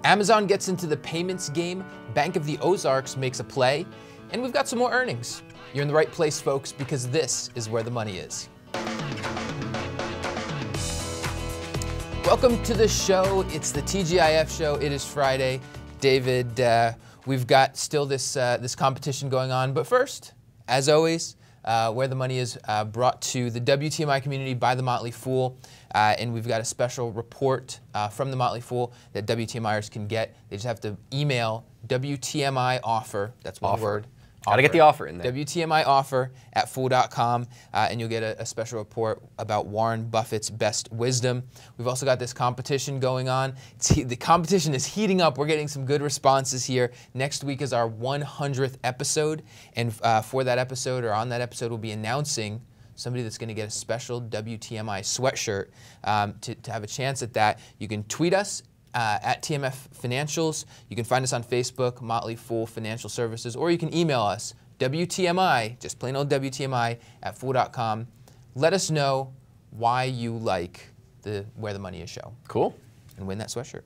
Amazon gets into the payments game, Bank of the Ozarks makes a play, and we've got some more earnings. You're in the right place, folks, because this is where the money is. Welcome to the show. It's the TGIF show. It is Friday. David, we've got still this competition going on. But first, as always, where the money is brought to the WTMI community by the Motley Fool. And we've got a special report from the Motley Fool that WTMIers can get. They just have to email WTMI offer, that's one word. Gotta get the offer in there. WTMI offer at fool.com, and you'll get a special report about Warren Buffett's best wisdom. We've also got this competition going on. The competition is heating up. We're getting some good responses here. Next week is our 100th episode, and for that episode, or on that episode, we'll be announcing somebody that's going to get a special WTMI sweatshirt. To have a chance at that, you can tweet us at TMF Financials. You can find us on Facebook, Motley Fool Financial Services, or you can email us, WTMI, just plain old WTMI, at fool.com. Let us know why you like the Where the Money Is show. Cool. And win that sweatshirt.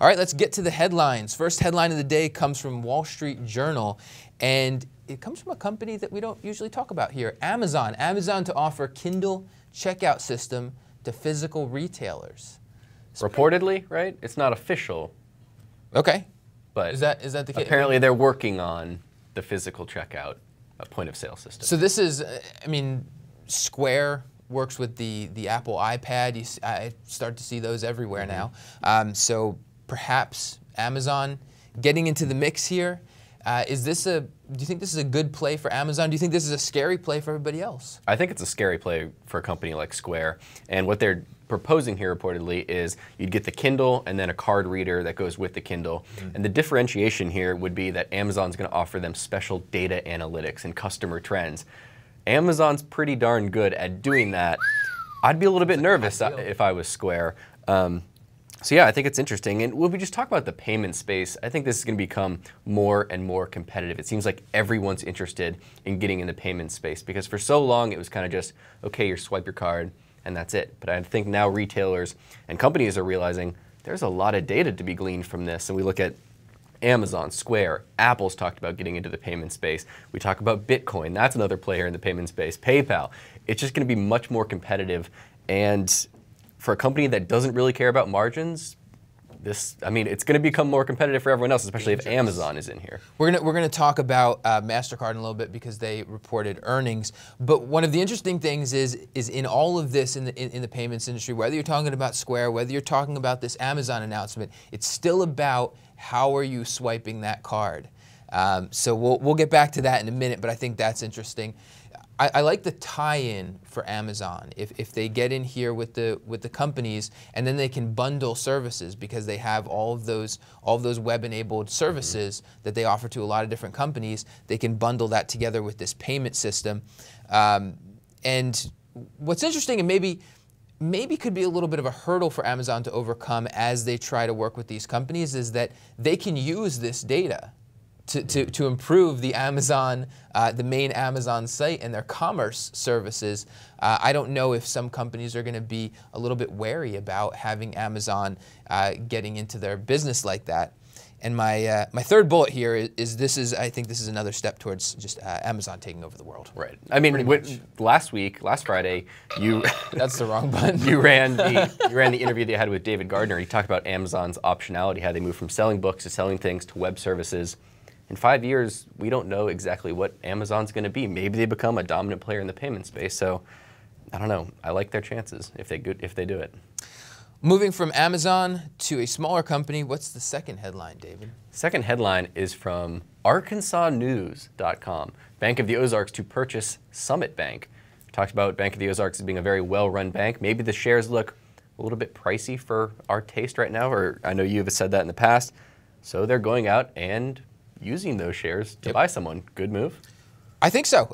All right, let's get to the headlines. First headline of the day comes from Wall Street Journal, and it comes from a company that we don't usually talk about here, Amazon. Amazon to offer Kindle checkout system to physical retailers. Reportedly, right? It's not official. Okay. But is that the case? Apparently they're working on the physical checkout point of sale system. So this is, I mean, Square works with the Apple iPad. I start to see those everywhere now. So perhaps Amazon getting into the mix here. Do you think this is a good play for Amazon? Do you think this is a scary play for everybody else? I think it's a scary play for a company like Square. And what they're proposing here reportedly is you'd get the Kindle and then a card reader that goes with the Kindle. And the differentiation here would be that Amazon's going to offer them special data analytics and customer trends. Amazon's pretty darn good at doing that. I'd be a little bit nervous if I was Square. So yeah, I think it's interesting. And when we just talk about the payment space, I think this is going to become more and more competitive. It seems like everyone's interested in getting in the payment space because for so long it was kind of just, okay, you swipe your card and that's it. But I think now retailers and companies are realizing there's a lot of data to be gleaned from this. And we look at Amazon, Square, Apple's talked about getting into the payment space. We talk about Bitcoin, that's another player in the payment space, PayPal. It's just going to be much more competitive. And for a company that doesn't really care about margins, it's going to become more competitive for everyone else, especially if Amazon is in here. We're gonna talk about MasterCard in a little bit because they reported earnings. But one of the interesting things is in all of this in the payments industry, whether you're talking about Square, whether you're talking about this Amazon announcement, it's still about how are you swiping that card. So we'll get back to that in a minute, but I think that's interesting. I like the tie-in for Amazon. If they get in here with the companies, and then they can bundle services because they have all of those web-enabled services that they offer to a lot of different companies. They can bundle that together with this payment system. And what's interesting, and maybe could be a little bit of a hurdle for Amazon to overcome as they try to work with these companies, is that they can use this data to improve the Amazon, the main Amazon site and their commerce services. I don't know if some companies are going to be a little bit wary about having Amazon getting into their business like that. And my third bullet here is I think this is another step towards just Amazon taking over the world. Right. I mean, last Friday, you that's the wrong button. you ran the interview that you had with David Gardner. He talked about Amazon's optionality, how they move from selling books to selling things to web services. In 5 years, we don't know exactly what Amazon's going to be. Maybe they become a dominant player in the payment space. So, I don't know. I like their chances if they do it. Moving from Amazon to a smaller company, what's the second headline, David? Second headline is from ArkansasNews.com. Bank of the Ozarks to purchase Summit Bank. We talked about Bank of the Ozarks as being a very well-run bank. Maybe the shares look a little bit pricey for our taste right now, or I know you've said that in the past. So they're going out and using those shares to buy someone. Good move? I think so.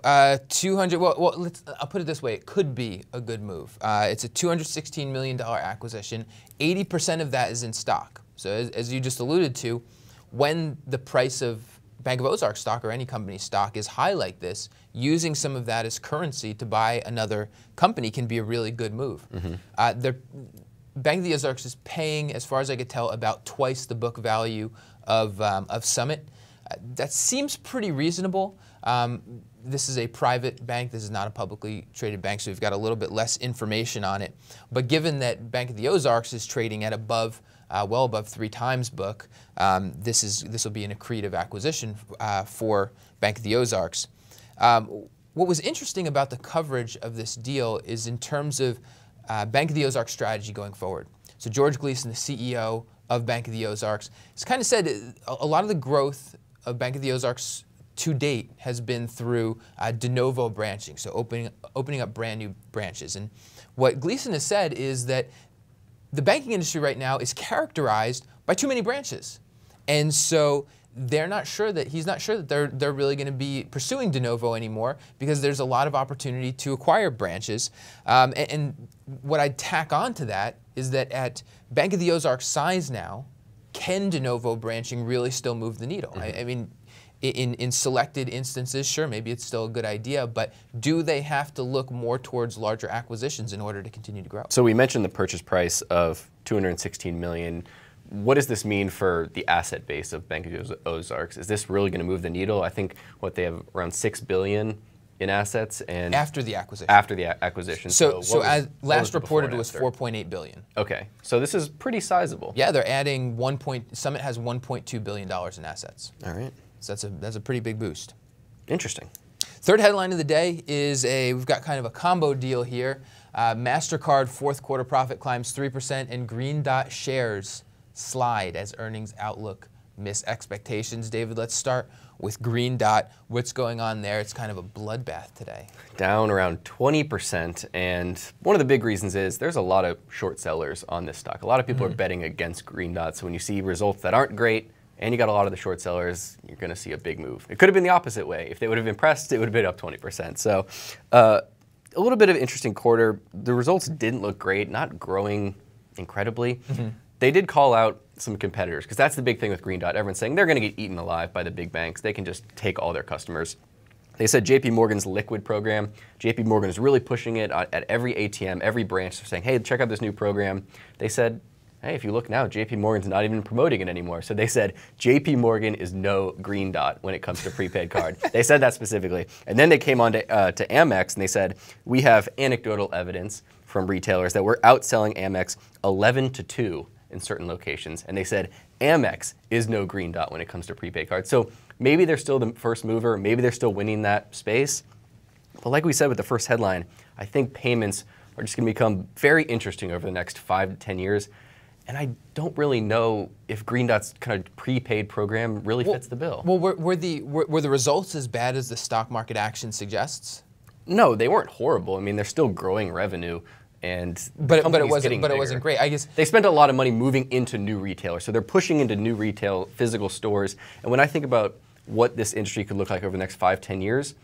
200. Well, I'll put it this way. It could be a good move. It's a $216 million acquisition. 80% of that is in stock. So as you just alluded to, when the price of Bank of Ozarks stock or any company's stock is high like this, using some of that as currency to buy another company can be a really good move. Bank of the Ozarks is paying, as far as I could tell, about twice the book value of Summit. That seems pretty reasonable. This is a private bank. This is not a publicly traded bank, so we've got a little bit less information on it. But given that Bank of the Ozarks is trading at above, well above 3 times book, this will be an accretive acquisition for Bank of the Ozarks. What was interesting about the coverage of this deal is in terms of Bank of the Ozarks strategy going forward. So George Gleason, the CEO of Bank of the Ozarks, has kind of said a lot of the growth of Bank of the Ozarks to date has been through de novo branching, so opening up brand new branches. And what Gleason has said is that the banking industry right now is characterized by too many branches. And so he's not sure that they're really going to be pursuing de novo anymore because there's a lot of opportunity to acquire branches. And what I'd tack on to that is that at Bank of the Ozarks size now, can de novo branching really still move the needle? I mean, in selected instances, sure, maybe it's still a good idea, but do they have to look more towards larger acquisitions in order to continue to grow? So we mentioned the purchase price of $216 million. What does this mean for the asset base of Bank of the Ozarks? Is this really going to move the needle? I think they have around $6 billion in assets, and after the acquisition. After the acquisition. So as last reported, it was $4.8 billion. Okay, so this is pretty sizable. Yeah, they're adding Summit has $1.2 billion in assets. All right. So that's a pretty big boost. Interesting. Third headline of the day is we've got kind of a combo deal here. MasterCard fourth quarter profit climbs 3% and Green Dot shares slide as earnings outlook miss expectations. David, let's start with Green Dot. What's going on there? It's kind of a bloodbath today. Down around 20%, and one of the big reasons is there's a lot of short sellers on this stock. A lot of people are betting against Green Dot, so when you see results that aren't great, and you got a lot of the short sellers, you're going to see a big move. It could have been the opposite way. If they would have impressed, it would have been up 20%. So a little bit of an interesting quarter. The results didn't look great, not growing incredibly. They did call out some competitors, because that's the big thing with Green Dot. Everyone's saying they're going to get eaten alive by the big banks. They can just take all their customers. They said JP Morgan's liquid program. JP Morgan is really pushing it at every ATM, every branch. They're saying, hey, check out this new program. They said, hey, if you look now, JP Morgan's not even promoting it anymore. So they said JP Morgan is no Green Dot when it comes to prepaid card. They said that specifically. And then they came on to Amex and they said, we have anecdotal evidence from retailers that we're outselling Amex 11-2 in certain locations. And they said Amex is no Green Dot when it comes to prepaid cards. So maybe they're still the first mover. Maybe they're still winning that space. But like we said with the first headline, I think payments are just going to become very interesting over the next 5 to 10 years. And I don't really know if Green Dot's kind of prepaid program really fits the bill. Well, were the results as bad as the stock market action suggests? No, they weren't horrible. I mean, they're still growing revenue, but it wasn't great. I guess they spent a lot of money moving into new retailers, so they're pushing into new retail physical stores. And when I think about what this industry could look like over the next 5, 10 years,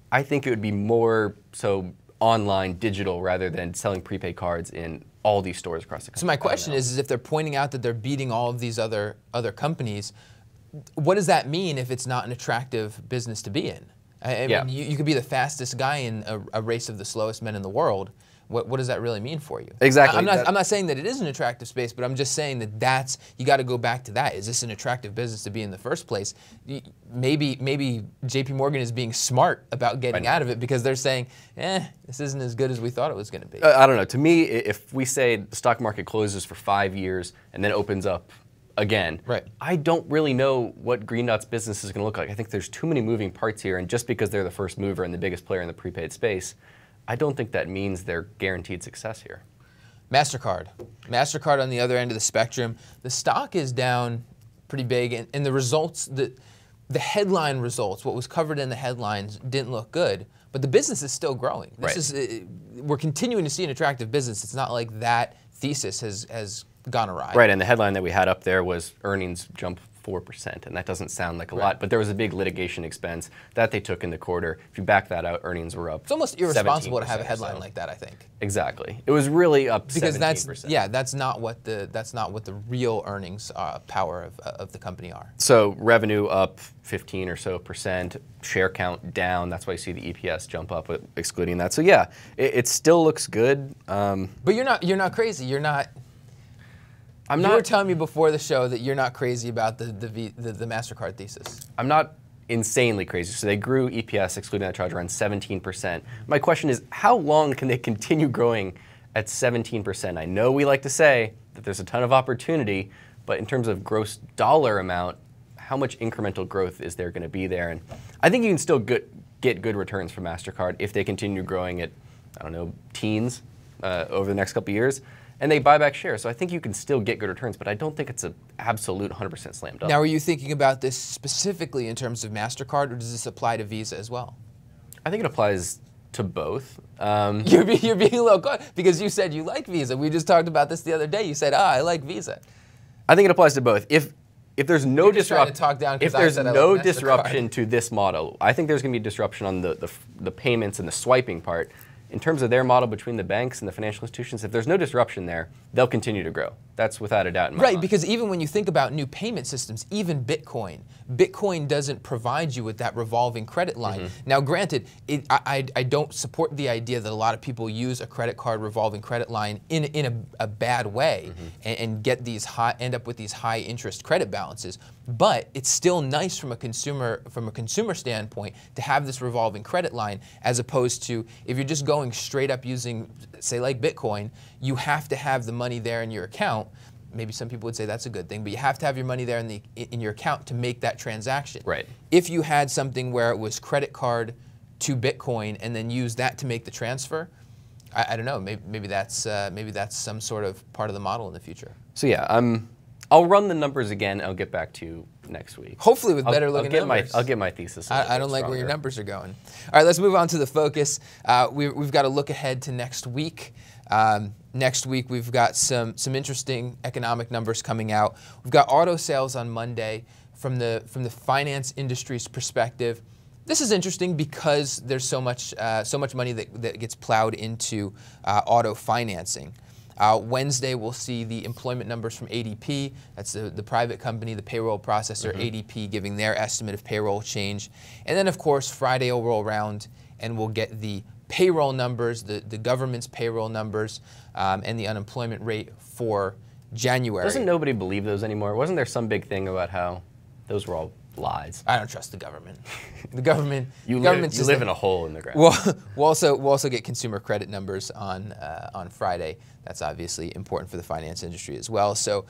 I think it would be more so online, digital, rather than selling prepaid cards in all these stores across the country. So my question is if they're pointing out that they're beating all of these other companies, what does that mean if it's not an attractive business to be in? I mean, you could be the fastest guy in a race of the slowest men in the world. What does that really mean for you? Exactly. I'm not saying that it is an attractive space, but I'm just saying that you got to go back to that. Is this an attractive business to be in the first place? Maybe JP Morgan is being smart about getting out of it because they're saying, this isn't as good as we thought it was going to be. I don't know. To me, if we say the stock market closes for 5 years and then opens up again, I don't really know what Green Dot's business is going to look like. I think there's too many moving parts here, and just because they're the first mover and the biggest player in the prepaid space, I don't think that means they're guaranteed success here. MasterCard. MasterCard on the other end of the spectrum. The stock is down pretty big, and the results, the headline results, what was covered in the headlines didn't look good, but the business is still growing. We're continuing to see an attractive business. It's not like that thesis has gone awry. Right, and the headline that we had up there was earnings jump 4%, and that doesn't sound like a lot, but there was a big litigation expense that they took in the quarter. If you back that out, earnings were up. It's almost irresponsible to have a headline like that, I think. Exactly. It was really up because 17%. that's not what the real earnings power of the company are. So revenue up 15 or so %, share count down. That's why you see the EPS jump up, excluding that. So yeah, it still looks good. But you're not crazy. You're not You were telling me before the show that you're not crazy about the MasterCard thesis. I'm not insanely crazy. So they grew EPS, excluding that charge, around 17%. My question is, how long can they continue growing at 17%? I know we like to say that there's a ton of opportunity, but in terms of gross dollar amount, how much incremental growth is there going to be there? And I think you can still get good returns from MasterCard if they continue growing at, I don't know, teens over the next couple of years. And they buy back shares. So I think you can still get good returns, but I don't think it's an absolute 100% slam dunk. Now, are you thinking about this specifically in terms of MasterCard, or does this apply to Visa as well? I think it applies to both. You're being a little caught because you said you like Visa. We just talked about this the other day. You said, I like Visa. I think it applies to both. If there's no disruption to this model, I think there's going to be disruption on the payments and the swiping part. In terms of their model between the banks and the financial institutions, if there's no disruption there, they'll continue to grow. That's without a doubt in my mind. Right, because even when you think about new payment systems, even Bitcoin doesn't provide you with that revolving credit line. Now, granted, I don't support the idea that a lot of people use a credit card revolving credit line in a bad way and get these end up with these high interest credit balances. But it's still nice from a consumer standpoint to have this revolving credit line, as opposed to if you're just going straight up using, say, like Bitcoin, you have to have the money there in your account. Maybe some people would say that's a good thing, but you have to have your money there in your account to make that transaction. Right. If you had something where it was credit card to Bitcoin and then use that to make the transfer, I don't know. Maybe that's some sort of part of the model in the future. So yeah, I'll run the numbers again. I'll get back to you next week. Hopefully with better looking numbers. I'll get my thesis. I don't like where your numbers are going. All right, let's move on to the focus. We've got to look ahead to next week. Next week we've got some interesting economic numbers coming out. We've got auto sales on Monday. From the finance industry's perspective, this is interesting because there's so much money that gets plowed into auto financing. Wednesday, we'll see the employment numbers from ADP. That's the private company, the payroll processor, ADP, giving their estimate of payroll change. And then, of course, Friday will roll around and we'll get the payroll numbers, the government's payroll numbers, and the unemployment rate for January. Doesn't nobody believe those anymore? Wasn't there some big thing about how those were all lies? I don't trust the government. The government. You live in a hole in the ground. We'll also get consumer credit numbers on Friday. That's obviously important for the finance industry as well. So,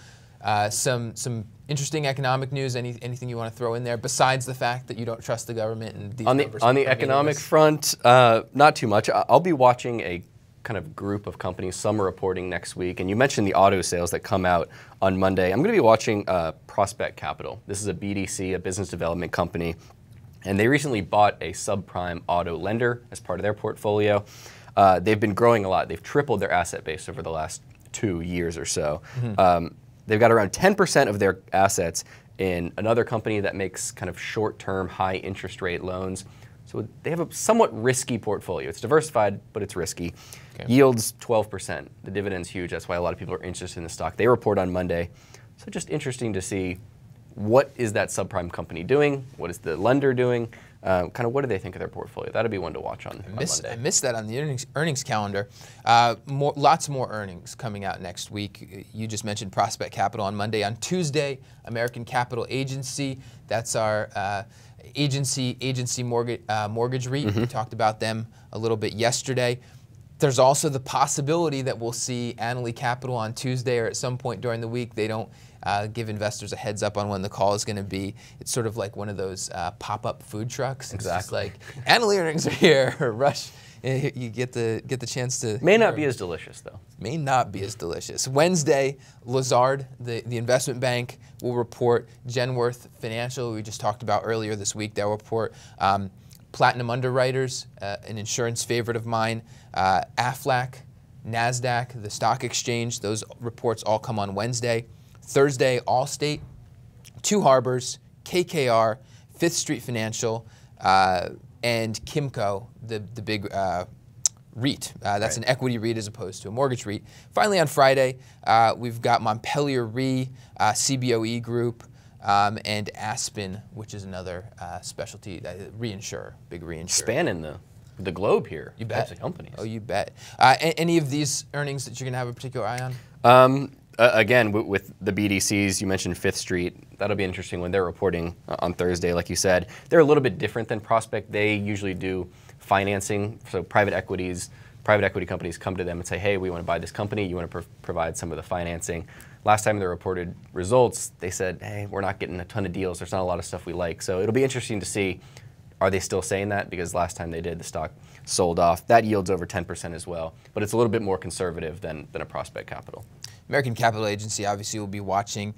some interesting economic news. Anything you want to throw in there besides the fact that you don't trust the government and these numbers? On the economic front, not too much. I'll be watching a kind of group of companies. Some are reporting next week, and you mentioned the auto sales that come out on Monday. I'm going to be watching Prospect Capital. This is a BDC, a business development company, and they recently bought a subprime auto lender as part of their portfolio. They've been growing a lot. They've tripled their asset base over the last 2 years or so. They've got around 10% of their assets in another company that makes kind of short-term, high-interest rate loans. So they have a somewhat risky portfolio. It's diversified, but it's risky. Okay. Yields 12%. The dividend's huge. That's why a lot of people are interested in the stock. They report on Monday. So just interesting to see, what is that subprime company doing? What is the lender doing? Kind of what do they think of their portfolio? That'll be one to watch on Monday. I missed that on the earnings calendar. Lots more earnings coming out next week. You just mentioned Prospect Capital on Monday. On Tuesday, American Capital Agency. That's our agency mortgage REIT. We talked about them a little bit yesterday. There's also the possibility that we'll see Annaly Capital on Tuesday or at some point during the week. They don't give investors a heads up on when the call is going to be. It's sort of like one of those pop-up food trucks. Exactly. It's just like, Annaly earnings are here, rush. You get the chance to. May not be as delicious though. May not be as delicious. Wednesday, Lazard, the investment bank, will report. Genworth Financial, we just talked about earlier this week, they'll report. Platinum Underwriters, an insurance favorite of mine. Aflac, NASDAQ, the stock exchange, those reports all come on Wednesday. Thursday, Allstate, Two Harbors, KKR, Fifth Street Financial, and Kimco, the big REIT. That's an equity REIT as opposed to a mortgage REIT. Finally, on Friday, we've got Montpelier Re, CBOE Group, and Aspen, which is another specialty reinsurer, big reinsurer. Spanning the globe here. You bet. Types of companies. Oh, you bet. Any of these earnings that you're going to have a particular eye on? again, with the BDCs, you mentioned Fifth Street. That'll be interesting when they're reporting on Thursday, like you said. They're a little bit different than Prospect. They usually do financing, so private equity companies come to them and say, hey, we want to buy this company. You want to provide some of the financing. Last time they reported results, they said, hey, we're not getting a ton of deals. There's not a lot of stuff we like. So it'll be interesting to see, are they still saying that? Because last time they did, the stock sold off. That yields over 10% as well, but it's a little bit more conservative than a Prospect Capital. American Capital Agency obviously will be watching.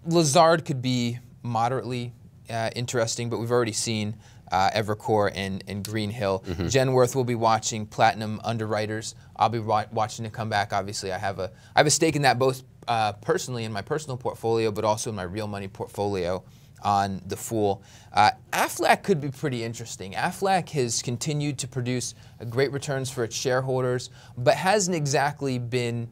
Lazard could be moderately interesting, but we've already seen Evercore and Greenhill. Genworth will be watching. Platinum Underwriters, I'll be watching to come back. Obviously, I have a stake in that, both personally in my personal portfolio, but also in my real money portfolio on the Fool. Aflac could be pretty interesting. Aflac has continued to produce great returns for its shareholders, but hasn't exactly been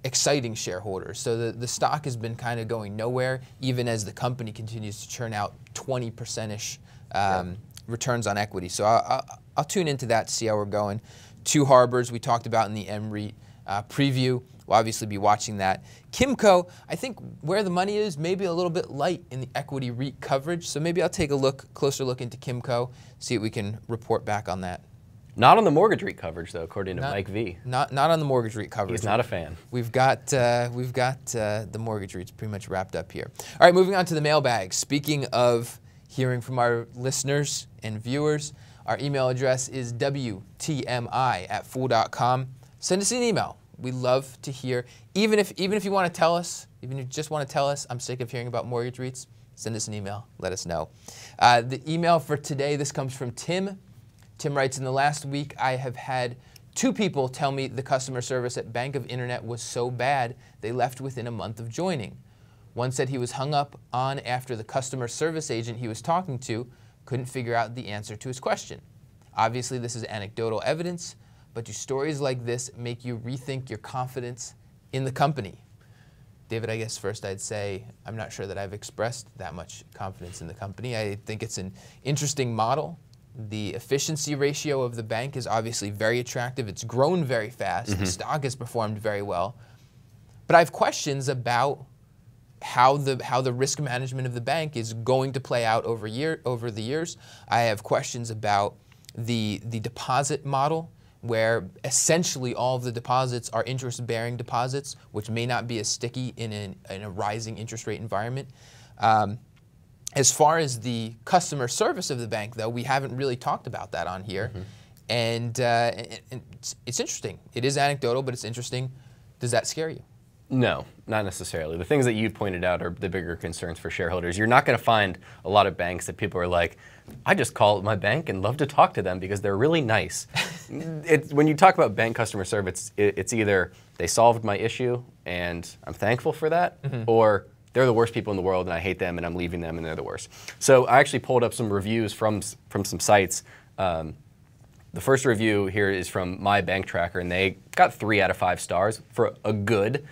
exciting shareholders. So the stock has been kind of going nowhere, even as the company continues to churn out 20%-ish returns on equity. So I'll tune into that to see how we're going. Two Harbors we talked about in the MREIT preview. We'll obviously be watching that. Kimco, I think where the money is, maybe a little bit light in the equity REIT coverage. So maybe I'll take a closer look into Kimco, see what we can report back on that. Not on the mortgage REIT coverage, though, according to Mike V. Not on the mortgage REIT coverage. He's not a fan. We've got the mortgage REITs pretty much wrapped up here. All right, moving on to the mailbag. Speaking of hearing from our listeners and viewers, our email address is wtmi@fool.com. Send us an email. We love to hear, even if you want to tell us, even if you just want to tell us, I'm sick of hearing about mortgage REITs, send us an email, let us know. The email for today, this comes from Tim. Tim writes, in the last week, I have had 2 people tell me the customer service at Bank of Internet was so bad, they left within a month of joining. One said he was hung up on after the customer service agent he was talking to couldn't figure out the answer to his question. Obviously, this is anecdotal evidence, but do stories like this make you rethink your confidence in the company? David, I guess first I'd say I'm not sure that I've expressed that much confidence in the company. I think it's an interesting model. The efficiency ratio of the bank is obviously very attractive. It's grown very fast. The stock has performed very well. But I have questions about how the risk management of the bank is going to play out over the years. I have questions about the deposit model, where essentially all of the deposits are interest-bearing deposits, which may not be as sticky in a rising interest rate environment. As far as the customer service of the bank, though, we haven't really talked about that on here. And it's interesting. It is anecdotal, but it's interesting. Does that scare you? No, not necessarily. The things that you pointed out are the bigger concerns for shareholders. You're not going to find a lot of banks that people are like, I just call my bank and love to talk to them because they're really nice. When you talk about bank customer service, it's either they solved my issue and I'm thankful for that, or they're the worst people in the world and I hate them and I'm leaving them and they're the worst. So I actually pulled up some reviews from some sites. The first review here is from My Bank Tracker, and they got 3 out of 5 stars for a good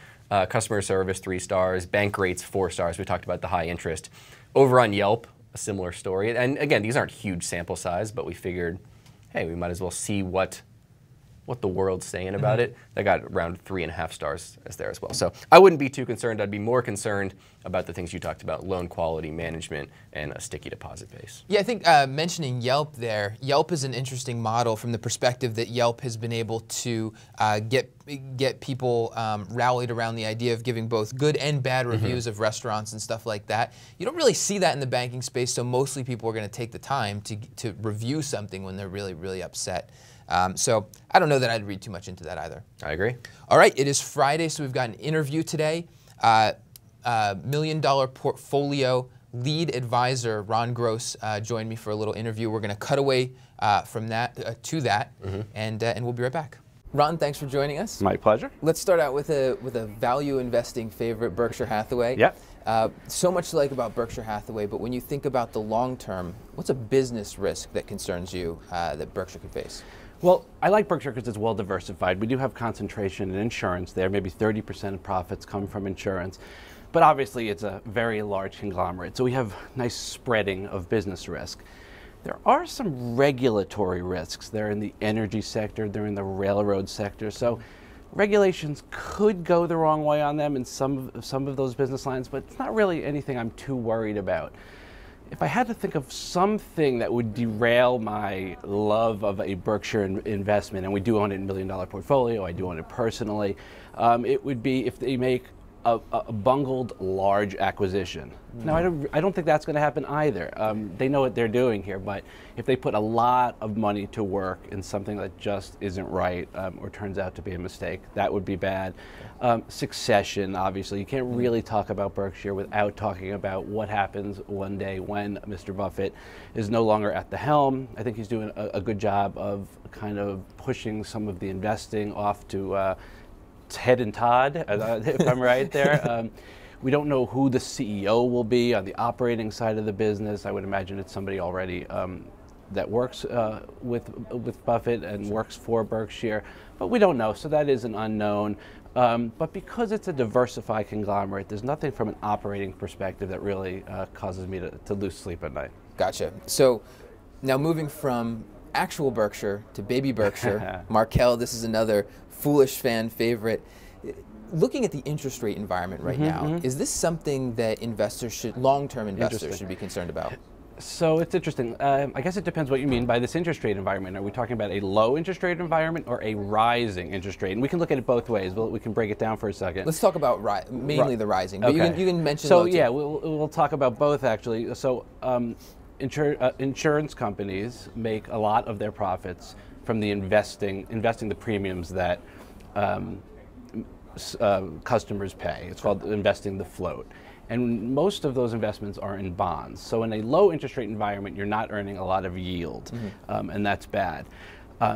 customer service, 3 stars, bank rates 4 stars. We talked about the high interest. Over on Yelp, a similar story. And again, these aren't huge sample size, but we figured, hey, we might as well see what the world's saying about it. They got around 3.5 stars as there as well. So I wouldn't be too concerned. I'd be more concerned about the things you talked about, loan quality management and a sticky deposit base. Yeah, I think mentioning Yelp there, Yelp is an interesting model from the perspective that Yelp has been able to get people rallied around the idea of giving both good and bad reviews of restaurants and stuff like that. You don't really see that in the banking space, so mostly people are going to take the time to review something when they're really, really upset. So I don't know that I'd read too much into that either. I agree. All right, it is Friday, so we've got an interview today. $1 Million Portfolio lead advisor Ron Gross joined me for a little interview. We're going to cut away from that to that, and we'll be right back. Ron, thanks for joining us. My pleasure. Let's start out with a value investing favorite, Berkshire Hathaway. Yep. So much to like about Berkshire Hathaway, but when you think about the long term, what's a business risk that concerns you that Berkshire could face? Well, I like Berkshire because it's well diversified. We do have concentration in insurance there. Maybe 30% of profits come from insurance. But obviously, it's a very large conglomerate. So we have nice spreading of business risk. There are some regulatory risks. They're in the energy sector. They're in the railroad sector. So Regulations could go the wrong way on them in some of those business lines, but it's not really anything I'm too worried about. If I had to think of something that would derail my love of a Berkshire investment, and we do own it in $1 million portfolio, I do own it personally, it would be if they make a bungled large acquisition. Now, I don't think that's going to happen either. They know what they're doing here, but if they put a lot of money to work in something that just isn't right or turns out to be a mistake, that would be bad. Succession, obviously. You can't really talk about Berkshire without talking about what happens one day when Mr. Buffett is no longer at the helm. I think he's doing a good job of kind of pushing some of the investing off to Ted and Todd, if I'm right there. We don't know who the CEO will be on the operating side of the business. I would imagine it's somebody already that works with Buffett and works for Berkshire, but we don't know, so that is an unknown. But because it's a diversified conglomerate, there's nothing from an operating perspective that really causes me to lose sleep at night. Gotcha. So now moving from actual Berkshire to baby Berkshire, Markel, this is another foolish fan favorite. Looking at the interest rate environment right now, is this something that long-term investors should be concerned about? So it's interesting. I guess it depends what you mean by this interest rate environment. Are we talking about a low interest rate environment or a rising interest rate? And we can look at it both ways. We can break it down for a second. Let's talk about mainly the rising. But okay. you can mention. So yeah, we'll talk about both actually. So insurance companies make a lot of their profits from the investing the premiums that customers pay. It's called investing the float. And most of those investments are in bonds. So in a low interest rate environment, you're not earning a lot of yield, and that's bad.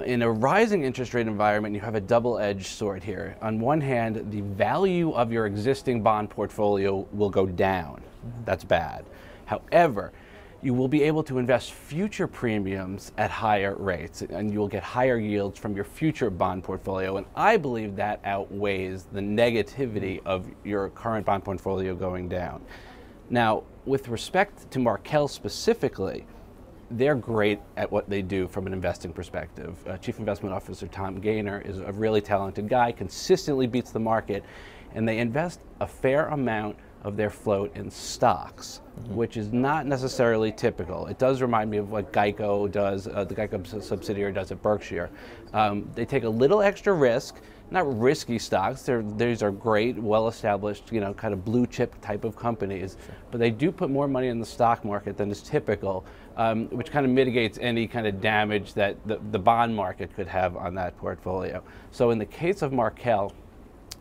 In a rising interest rate environment, you have a double-edged sword here. On one hand, the value of your existing bond portfolio will go down. That's bad. However, you will be able to invest future premiums at higher rates, and you will get higher yields from your future bond portfolio. And I believe that outweighs the negativity of your current bond portfolio going down. Now, with respect to Markel specifically, they're great at what they do from an investing perspective. Chief Investment Officer Tom Gaynor is a really talented guy, consistently beats the market, and they invest a fair amount of their float in stocks, which is not necessarily typical. It does remind me of what Geico does, the Geico subsidiary does at Berkshire. They take a little extra risk, not risky stocks. These are great, well-established, kind of blue chip type of companies, but they do put more money in the stock market than is typical, which kind of mitigates any kind of damage that the bond market could have on that portfolio. So in the case of Markel,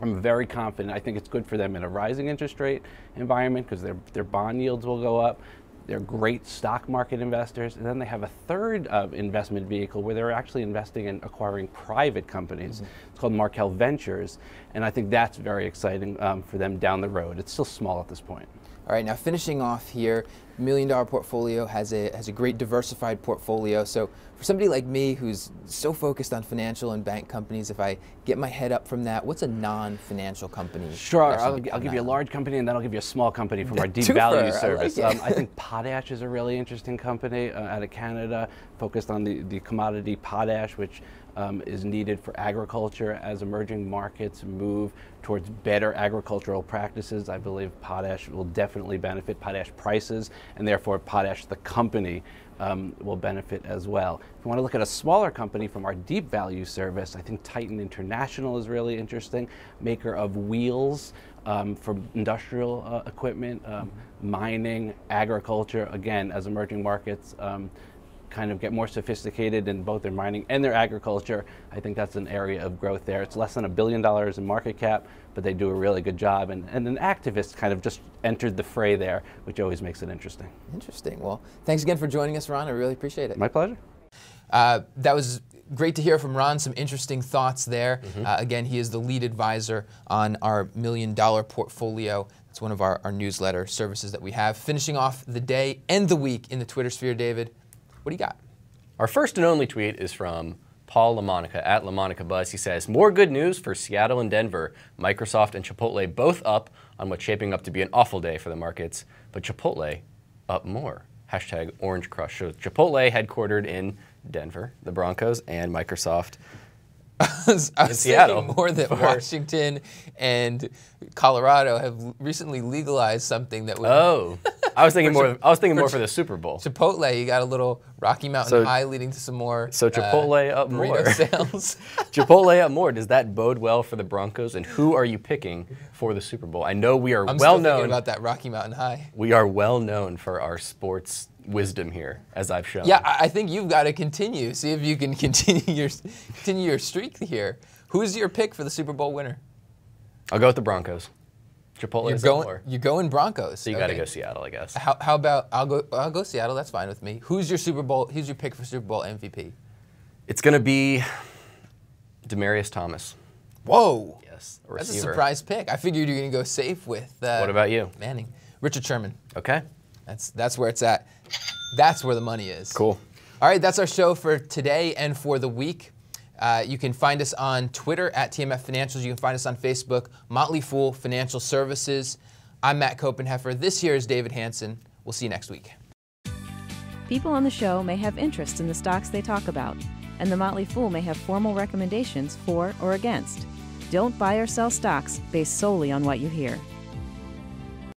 I'm very confident. I think it's good for them in a rising interest rate environment because their bond yields will go up. They're great stock market investors. And then they have a third investment vehicle where they're actually investing in acquiring private companies. It's called Markel Ventures. And I think that's very exciting for them down the road. It's still small at this point. All right, now finishing off here, $1 million portfolio has a great diversified portfolio. So for somebody like me who's so focused on financial and bank companies, if I get my head up from that, what's a non-financial company? Sure, I'll give you a large company and then I'll give you a small company from our deep value service. I think Potash is a really interesting company out of Canada, focused on the commodity potash, which is needed for agriculture. As emerging markets move towards better agricultural practices, I believe potash will definitely benefit, potash prices, and therefore potash, the company, will benefit as well. If you want to look at a smaller company from our deep value service, I think Titan International is really interesting, maker of wheels for industrial equipment, mining, agriculture. Again, as emerging markets kind of get more sophisticated in both their mining and their agriculture, I think that's an area of growth there. It's less than $1 billion in market cap, but they do a really good job. And an activist kind of just entered the fray there, which always makes it interesting. Interesting. Well, thanks again for joining us, Ron. I really appreciate it. My pleasure. That was great to hear from Ron, some interesting thoughts there. Again, he is the lead advisor on our $1 million portfolio. It's one of our newsletter services that we have. Finishing off the day and the week in the Twitter sphere, David, what do you got? Our first and only tweet is from Paul LaMonica at LaMonica He says, more good news for Seattle and Denver. Microsoft and Chipotle both up on what's shaping up to be an awful day for the markets, but Chipotle up more. Hashtag Orange Crush. So Chipotle headquartered in Denver, the Broncos, and Microsoft I was Seattle. thinking more that Washington and Colorado have recently legalized something that would. Oh, I was thinking more. I was thinking more for the Super Bowl. Chipotle, you got a little Rocky Mountain High leading to some more. So Chipotle up burrito more. Sales. Chipotle up more. Does that bode well for the Broncos? And who are you picking for the Super Bowl? I know we are I'm well still thinking known about that Rocky Mountain High. We are well known for our sports wisdom here, as I've shown. Yeah, I think you've got to continue. See if you can continue your streak here. Who's your pick for the Super Bowl winner? I'll go with the Broncos. Chipotle is up more. You're going Broncos. So you got to go Seattle, I guess. How about I'll go Seattle. That's fine with me. Who's your pick for Super Bowl MVP? It's going to be Demaryius Thomas. Whoa. Yes, That's a surprise pick. I figured you're going to go safe with. What about you? Manning. Richard Sherman. Okay. That's where it's at. That's where the money is. Cool. All right, that's our show for today and for the week. You can find us on Twitter at TMF Financials. You can find us on Facebook, Motley Fool Financial Services. I'm Matt Copenheffer. This here is David Hanson. We'll see you next week. People on the show may have interest in the stocks they talk about, and the Motley Fool may have formal recommendations for or against. Don't buy or sell stocks based solely on what you hear.